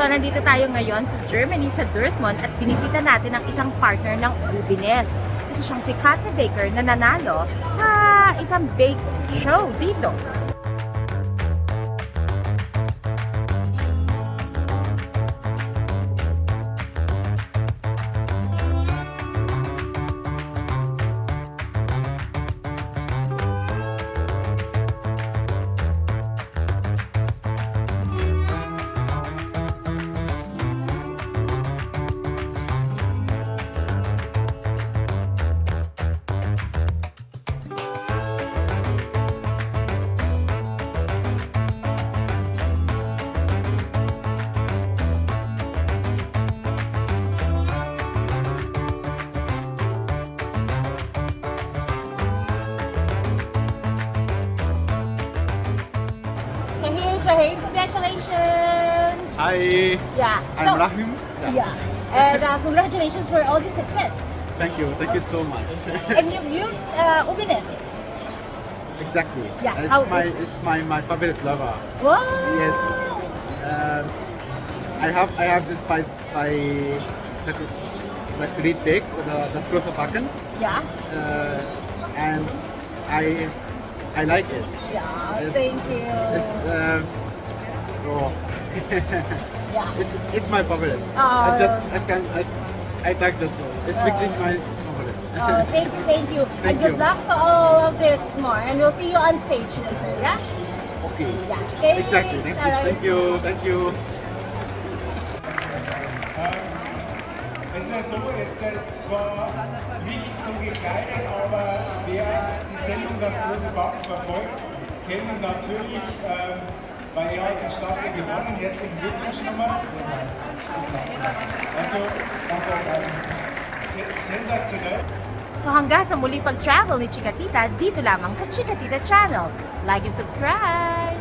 So, nandito tayo ngayon sa Germany, sa Dortmund, at binisita natin ang isang partner ng Ubeness. Isa siyang sikat na baker na nanalo sa isang bake show dito. So here's Raheem. Congratulations! Hi, Yeah. I'm Raheem. Yeah. And congratulations for all the success. Thank you so much. And you've used Ubeness. Exactly. Yeah, how It's my favorite flavor. Wow! Yes. I have this by the Creed Bake, the große Backen, Yeah. and I like it. Yeah. It's- Thank you. It's oh, Yeah. it's my favorite. Oh. I like this one. It's really my favorite. Oh, thank you. And Thank good you. luck to all of this more. And we'll see you on stage later, yeah? Okay. Yeah. Okay. Exactly. Alright. Thank you. Es ist ja so, es ist zwar nicht so gekleidet, aber wer die Sendung Das große Backen verfolgt, kennen natürlich, weil ihr heute die Staffel gewonnen, herzlichen Glückwunsch nochmal. Also, sensationell. So hanggang sa muli pag-travel ni Chickatita, dito lamang sa Chickatita Channel. Like and subscribe!